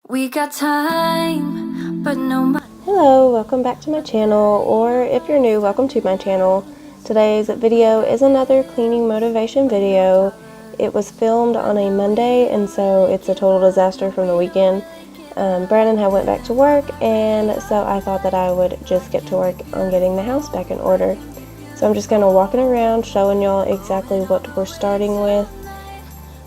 We got time, but no money. Hello, welcome back to my channel, or if you're new, welcome to my channel. Today's video is another cleaning motivation video. It was filmed on a Monday, and so it's a total disaster from the weekend. Brandon had went back to work, and so I thought that I would just get to work on getting the house back in order. So I'm just kind of walking around showing y'all exactly what we're starting with,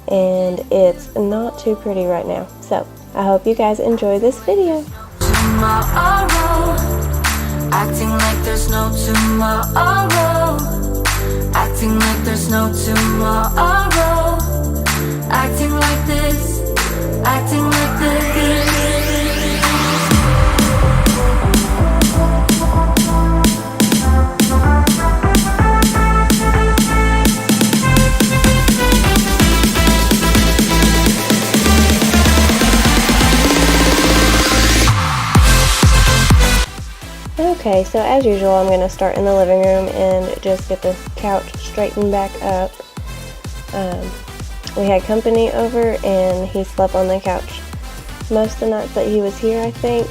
and it's not too pretty right now. So I hope you guys enjoy this video. Tomorrow, acting like there's no tomorrow, acting like there's no tomorrow, acting like this, acting like this. Okay, so as usual, I'm going to start in the living room and just get the couch straightened back up. We had company over and he slept on the couch most of the nights that he was here, I think,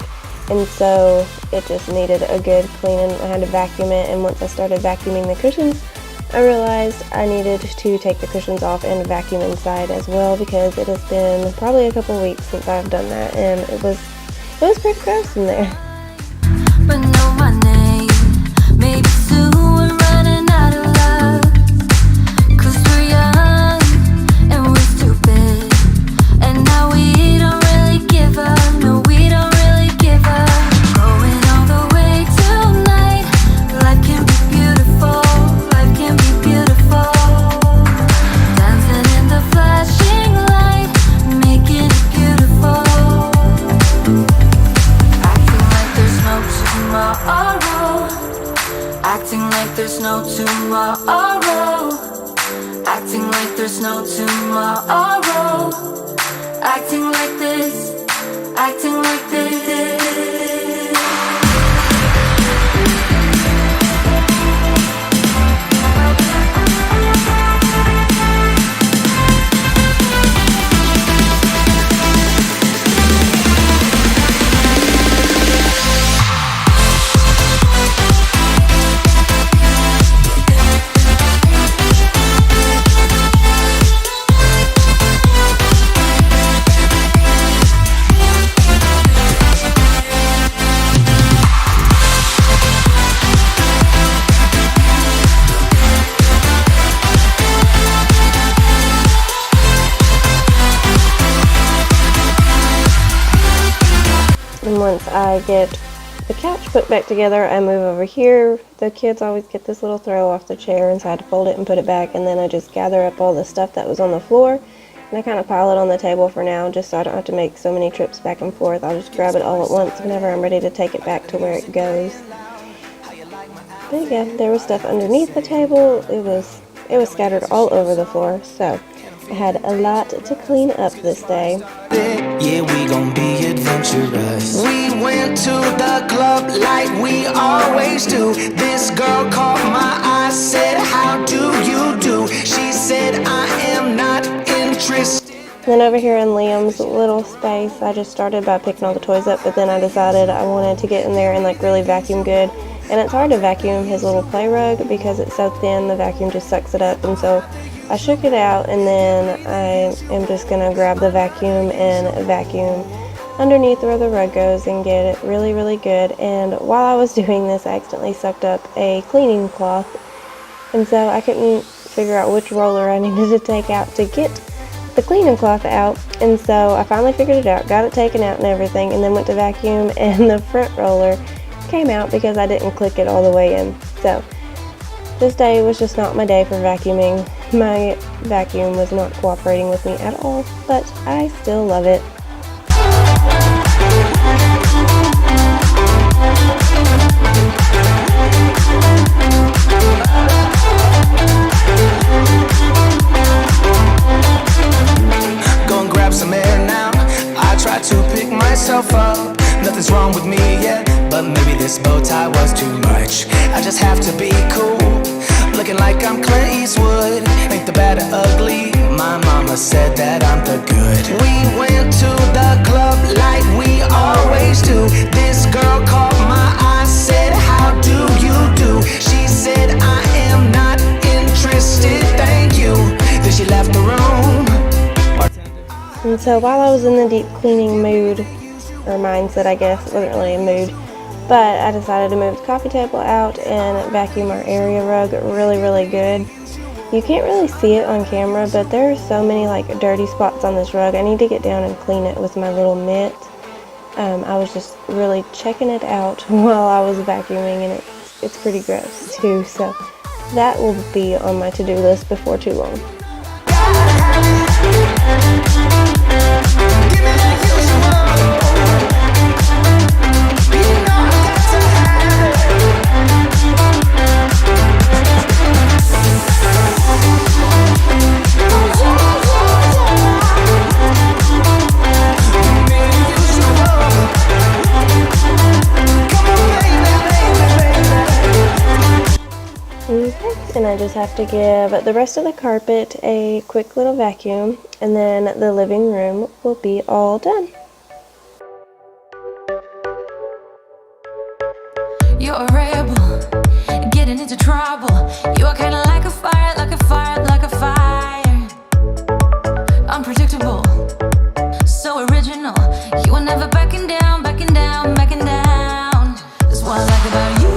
and so it just needed a good cleaning. I had to vacuum it, and once I started vacuuming the cushions, I realized I needed to take the cushions off and vacuum inside as well, because it has been probably a couple weeks since I've done that, and it was pretty gross in there. But know my name. Maybe soon we're running out of love, 'cause we're young and we're stupid, and now we don't really give up. No, we don't really give up. Going all the way tonight. Life can be beautiful. Life can be beautiful. Dancing in the flashing light, making it beautiful. Acting like there's no tomorrow, acting like there's no tomorrow, acting like this, acting like this. Once I get the couch put back together, I move over here. The kids always get this little throw off the chair, and so I had to fold it and put it back, and then I just gather up all the stuff that was on the floor, and I kind of pile it on the table for now, just so I don't have to make so many trips back and forth. I'll just grab it all at once whenever I'm ready to take it back to where it goes. But yeah, there was stuff underneath the table. It was scattered all over the floor, so I had a lot to clean up this day. Yeah, we gon' be adventurous. We went to the club like we always do. This girl caught my eye, said, how do you do? She said, I am not interested. Then over here in Liam's little space, I just started by picking all the toys up, but then I decided I wanted to get in there and like really vacuum good. And it's hard to vacuum his little play rug because it's so thin, the vacuum just sucks it up, and so I shook it out, and then I am just going to grab the vacuum and vacuum underneath where the rug goes and get it really, really good. And while I was doing this, I accidentally sucked up a cleaning cloth, and so I couldn't figure out which roller I needed to take out to get the cleaning cloth out. And so I finally figured it out, got it taken out and everything, and then went to vacuum, and the front roller came out because I didn't click it all the way in. So this day was just not my day for vacuuming. My vacuum was not cooperating with me at all, but I still love it. Go and grab some air now. I try to pick myself up. Nothing's wrong with me yet, but maybe this bow tie was too much. I just have to be cool, looking like I'm Clint Eastwood. Ain't the bad or ugly, my mama said that I'm the good. We went to the club like so while I was in the deep cleaning mood, or mindset I guess, it wasn't really a mood, but I decided to move the coffee table out and vacuum our area rug really good. You can't really see it on camera, but there are so many like dirty spots on this rug. I need to get down and clean it with my little mitt. I was just really checking it out while I was vacuuming, and it's pretty gross too, so that will be on my to-do list before too long. And I just have to give the rest of the carpet a quick little vacuum, and then the living room will be all done. You're a rebel, getting into trouble. You are kinda like a fire, like a fire, like a fire. Unpredictable, so original. You are never backing down, backing down, backing down. That's what I like about you.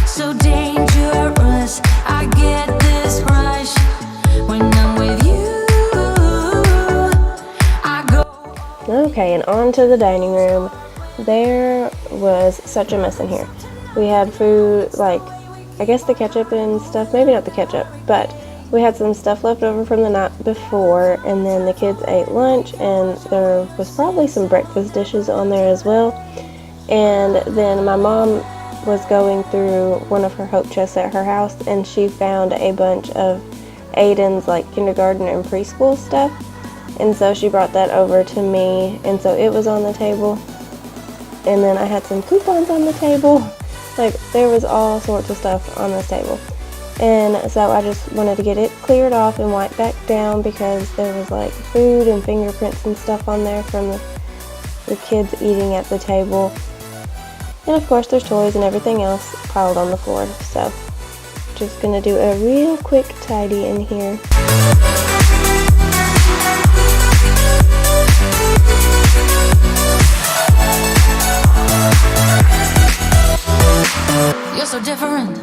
So dangerous, I get this rush when I'm with you. I go. Okay, and on to the dining room. There was such a mess in here. We had food, like, I guess the ketchup and stuff, maybe not the ketchup, but we had some stuff left over from the night before, and then the kids ate lunch, and there was probably some breakfast dishes on there as well. And then my mom was going through one of her hope chests at her house, and she found a bunch of Aiden's like kindergarten and preschool stuff, and so she brought that over to me, and so it was on the table. And then I had some coupons on the table. Like, there was all sorts of stuff on this table, and so I just wanted to get it cleared off and wiped back down because there was like food and fingerprints and stuff on there from the kids eating at the table. And of course there's toys and everything else piled on the floor. So just gonna do a real quick tidy in here. You're so different,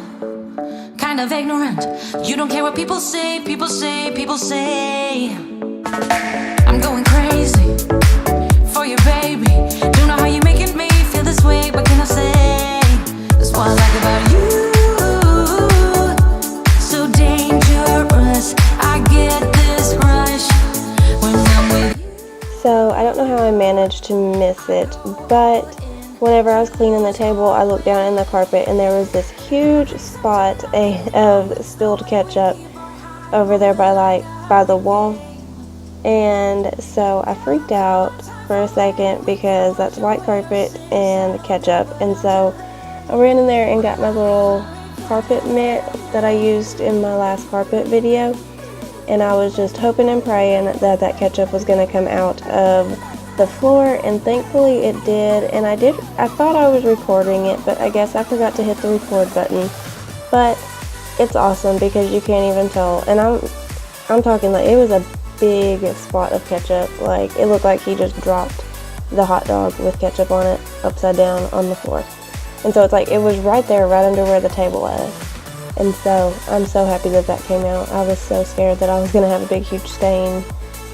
kind of ignorant. You don't care what people say, people say, people say. I'm going crazy for your baby. Don't know how you're making me feel this way, but can I say that's what I like about you. So dangerous, I get this rush when I'm with you. So I don't know how I managed to miss it, but whenever I was cleaning the table, I looked down in the carpet and there was this huge spot of spilled ketchup over there by the wall. And so I freaked out for a second because that's white carpet and ketchup. And so I ran in there and got my little carpet mitt that I used in my last carpet video. And I was just hoping and praying that that ketchup was going to come out of the floor, and thankfully it did. And I thought I was recording it, but I guess I forgot to hit the record button. But it's awesome because you can't even tell. And I'm talking like it was a big spot of ketchup. Like, it looked like he just dropped the hot dog with ketchup on it upside down on the floor. And so it's like it was right there, right under where the table was. And so I'm so happy that that came out. I was so scared that I was going to have a big huge stain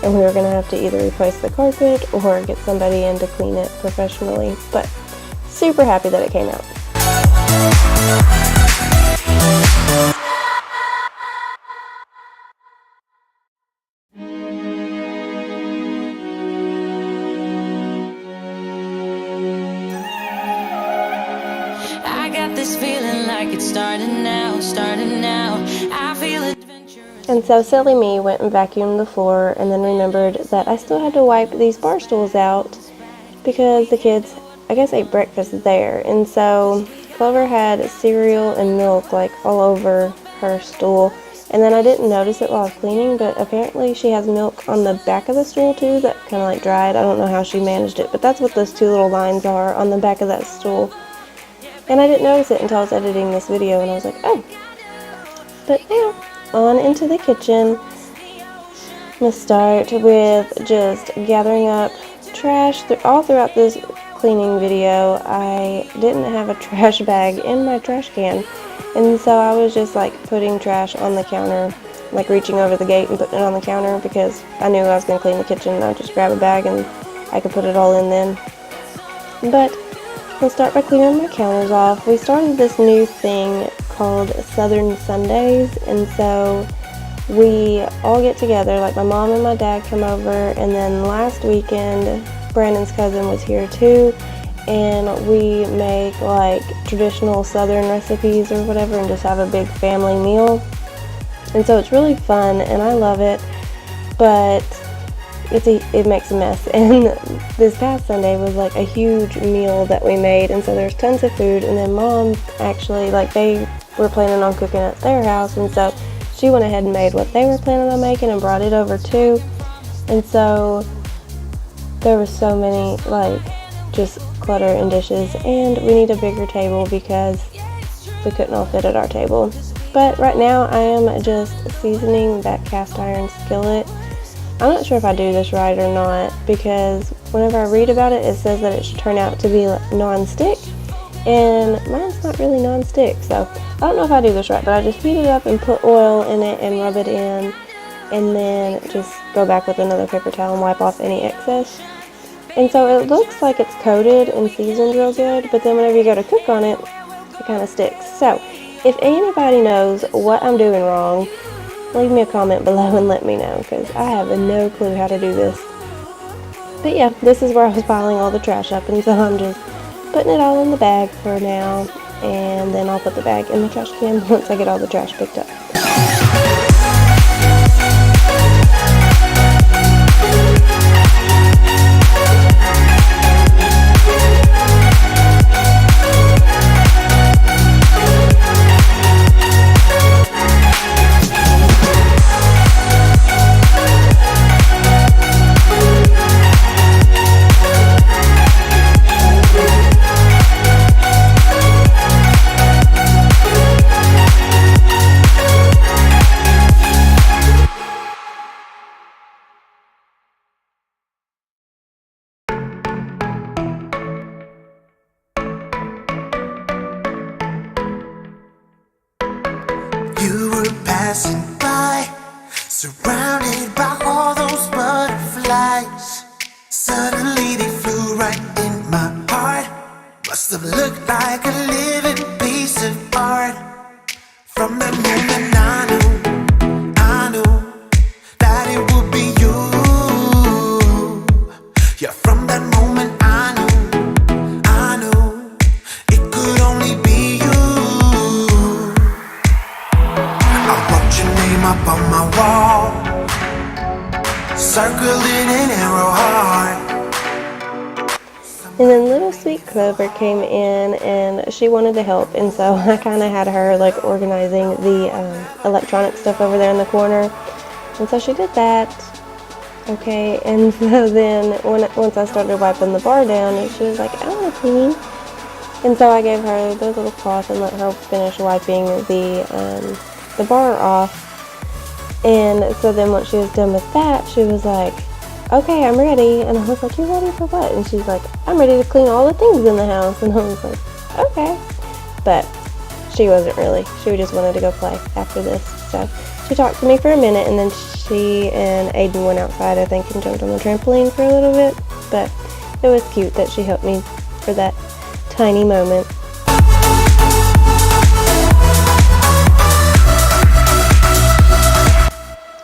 and we were going to have to either replace the carpet or get somebody in to clean it professionally. But super happy that it came out. I got this feeling like it's starting now, starting now. I feel adventurous. And so silly me went and vacuumed the floor and then remembered that I still had to wipe these bar stools out because the kids, I guess, ate breakfast there. And so Clover had cereal and milk like all over her stool. And then I didn't notice it while I was cleaning, but apparently she has milk on the back of the stool too that kind of like dried. I don't know how she managed it, but that's what those two little lines are on the back of that stool. And I didn't notice it until I was editing this video, and I was like, oh. But yeah, on into the kitchen. I'm going to start with just gathering up trash. All throughout this cleaning video, I didn't have a trash bag in my trash can, and so I was just like putting trash on the counter, like reaching over the gate and putting it on the counter because I knew I was going to clean the kitchen and I'd just grab a bag and I could put it all in then. But I'll start by clearing my counters off. We started this new thing called Southern Sundays, and so we all get together, like my mom and my dad come over, and then last weekend Brandon's cousin was here too, and we make like traditional Southern recipes or whatever and just have a big family meal. And so it's really fun and I love it, but it makes a mess. And this past Sunday was like a huge meal that we made, and so there's tons of food, and then Mom actually, like, they were planning on cooking at their house, and so she went ahead and made what they were planning on making and brought it over too. And so there was so many, like, just clutter and dishes, and we need a bigger table because we couldn't all fit at our table. But right now I am just seasoning that cast iron skillet. I'm not sure if I do this right or not, because whenever I read about it, it says that it should turn out to be non-stick, and mine's not really non-stick, so I don't know if I do this right, but I just heat it up and put oil in it and rub it in, and then just go back with another paper towel and wipe off any excess. And so it looks like it's coated and seasoned real good, but then whenever you go to cook on it, it kind of sticks. So if anybody knows what I'm doing wrong, leave me a comment below and let me know, because I have no clue how to do this. But yeah, this is where I was piling all the trash up, and so I'm just putting it all in the bag for now, and then I'll put the bag in the trash can once I get all the trash picked up. You were passing by, surrounded by all those butterflies. Suddenly they flew right in my heart. Must have looked like a living piece of art. From that moment I knew that it would be you. Yeah, from that moment I knew it could only be you. Up on my wall, circling an arrow heart. And then little sweet Clover came in and she wanted to help, and so I kind of had her like organizing the electronic stuff over there in the corner, and so she did that. Okay, and so then once I started wiping the bar down, she was like, I want to clean. And so I gave her the little cloth and let her finish wiping the bar off. And so then once she was done with that, she was like, okay, I'm ready. And I was like, you're ready for what? And she's like, I'm ready to clean all the things in the house. And I was like, okay. But she wasn't really. She just wanted to go play after this. So she talked to me for a minute, and then she and Aiden went outside, I think, and jumped on the trampoline for a little bit. But it was cute that she helped me for that tiny moment.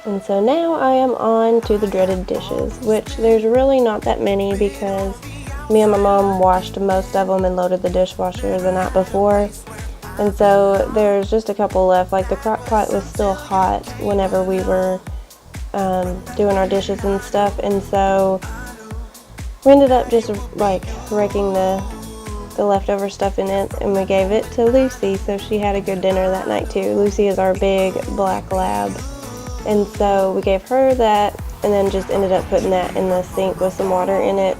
And so now I am on to the dreaded dishes, which there's really not that many because me and my mom washed most of them and loaded the dishwasher the night before. And so there's just a couple left. Like the crock pot was still hot whenever we were doing our dishes and stuff. And so we ended up just like raking the leftover stuff in it, and we gave it to Lucy, so she had a good dinner that night too. Lucy is our big black lab. And so we gave her that, and then just ended up putting that in the sink with some water in it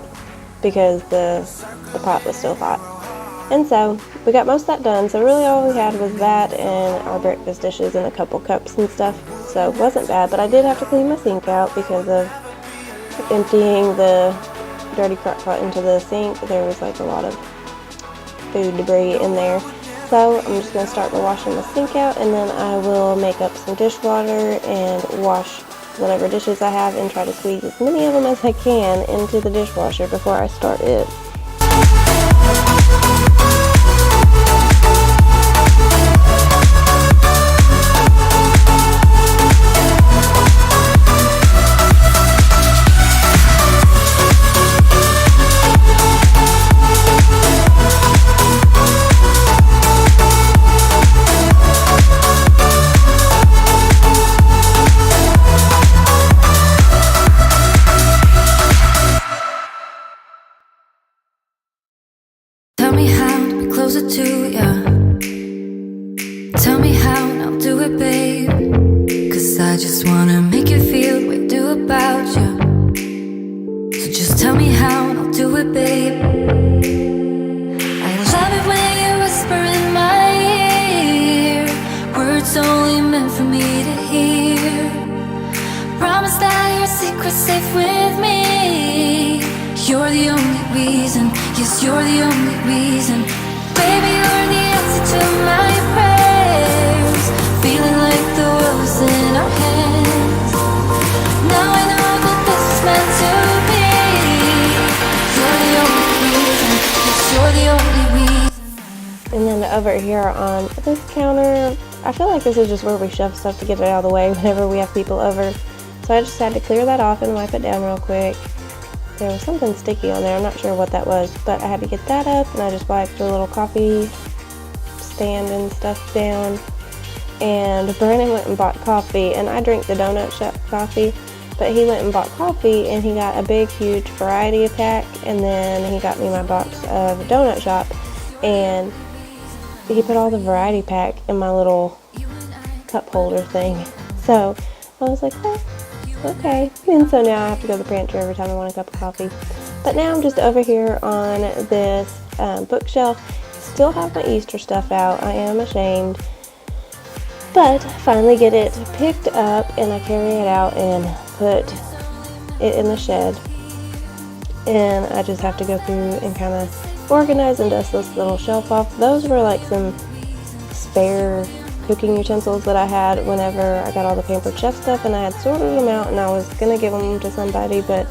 because the pot was still hot. And so we got most of that done, so really all we had was that and our breakfast dishes and a couple cups and stuff. so it wasn't bad, but I did have to clean my sink out because of emptying the dirty crock pot into the sink. There was like a lot of food debris in there. So I'm just going to start by washing the sink out, and then I will make up some dishwater and wash whatever dishes I have and try to squeeze as many of them as I can into the dishwasher before I start it. Tell me how to be closer to ya. Tell me how and I'll do it, babe. 'Cause I just wanna make you feel the way I do about ya. So just tell me how and I'll do it, babe. I love it when you whisper in my ear, words only meant for me to hear. Promise that your secret's safe with me. You're the only reason, yes, you're the only reason. Baby, you're the answer to my prayers. Feeling like the world is in our hands. Now I know that this is meant to be. You're the only reason, yes, you're the only reason. And then over here on this counter, I feel like this is just where we shove stuff to get it out of the way whenever we have people over. So I just had to clear that off and wipe it down real quick. There was something sticky on there, I'm not sure what that was, but I had to get that up, and I just wiped the little coffee stand and stuff down. And Brandon went and bought coffee, and I drink the donut shop coffee, but he went and bought coffee, and he got a big, huge variety pack, and then he got me my box of donut shop, and he put all the variety pack in my little cup holder thing. So I was like, oh, okay. And so now I have to go to the pantry every time I want a cup of coffee. But now I'm just over here on this bookshelf. Still have my Easter stuff out. I am ashamed. But finally get it picked up, and I carry it out and put it in the shed. And I just have to go through and kind of organize and dust this little shelf off. Those were like some spare cooking utensils that I had whenever I got all the Pampered Chef stuff, and I had sorted them out, and I was going to give them to somebody, but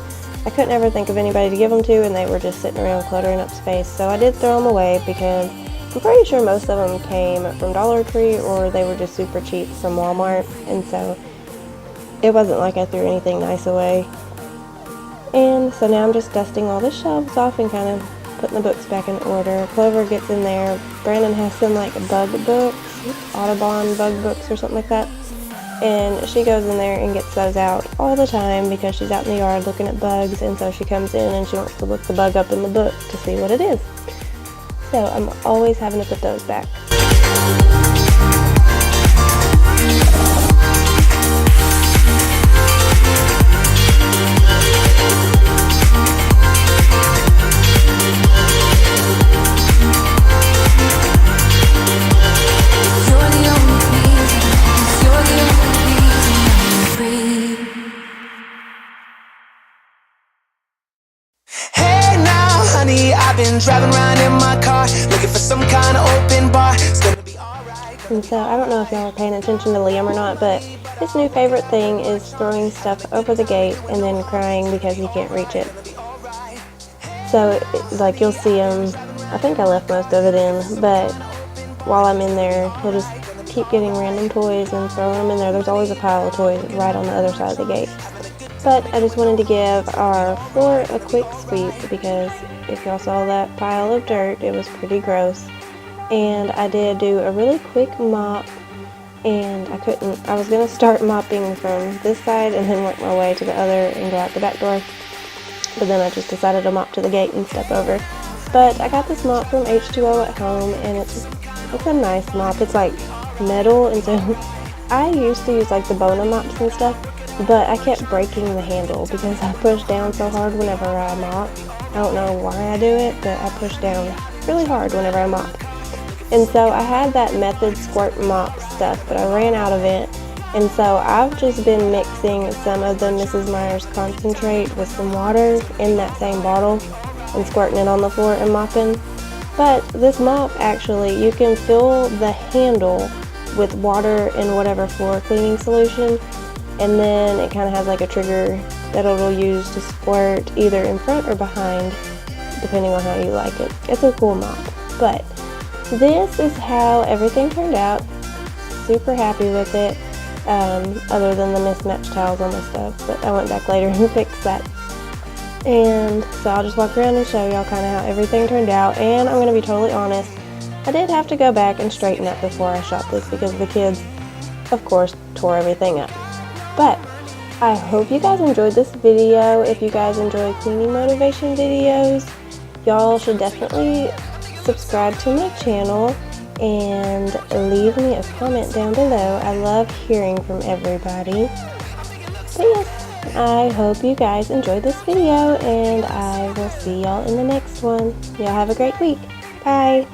I couldn't ever think of anybody to give them to, and they were just sitting around cluttering up space. So I did throw them away because I'm pretty sure most of them came from Dollar Tree, or they were just super cheap from Walmart, and so it wasn't like I threw anything nice away. And so now I'm just dusting all the shelves off and kind of putting the books back in order. Clover gets in there. Brandon has some like bug books, Audubon bug books or something like that, and she goes in there and gets those out all the time because she's out in the yard looking at bugs, and so she comes in and she wants to look the bug up in the book to see what it is. So I'm always having to put those back. I've been driving around in my car, looking for some kind of open bar. It's gonna be alright. And so I don't know if y'all are paying attention to Liam or not, but his new favorite thing is throwing stuff over the gate and then crying because he can't reach it. So like you'll see him, I think I left most of it in, but while I'm in there, he'll just keep getting random toys and throwing them in there. There's always a pile of toys right on the other side of the gate. But I just wanted to give our floor a quick sweep because if y'all saw that pile of dirt, it was pretty gross. And I did do a really quick mop, and I was going to start mopping from this side and then work my way to the other and go out the back door. But then I just decided to mop to the gate and step over. But I got this mop from H2O at home, and it's a nice mop. It's like metal, and so I used to use like the Bona mops and stuff, but I kept breaking the handle because I push down so hard whenever I mop. I don't know why I do it, but I push down really hard whenever I mop. And so I had that Method Squirt Mop stuff, but I ran out of it, And so I've just been mixing some of the Mrs. Meyer's concentrate with some water in that same bottle and squirting it on the floor and mopping. But this mop, actually, you can fill the handle with water and whatever floor cleaning solution, and then it kind of has like a trigger that it'll use to squirt either in front or behind, depending on how you like it. It's a cool mop. But this is how everything turned out. Super happy with it, other than the mismatched towels on the stove, but I went back later and fixed that. And so I'll just walk around and show y'all kind of how everything turned out. And I'm going to be totally honest, I did have to go back and straighten up before I shot this because the kids, of course, tore everything up. But I hope you guys enjoyed this video. If you guys enjoy cleaning motivation videos, y'all should definitely subscribe to my channel and leave me a comment down below. I love hearing from everybody. But yes, I hope you guys enjoyed this video, and I will see y'all in the next one. Y'all have a great week. Bye.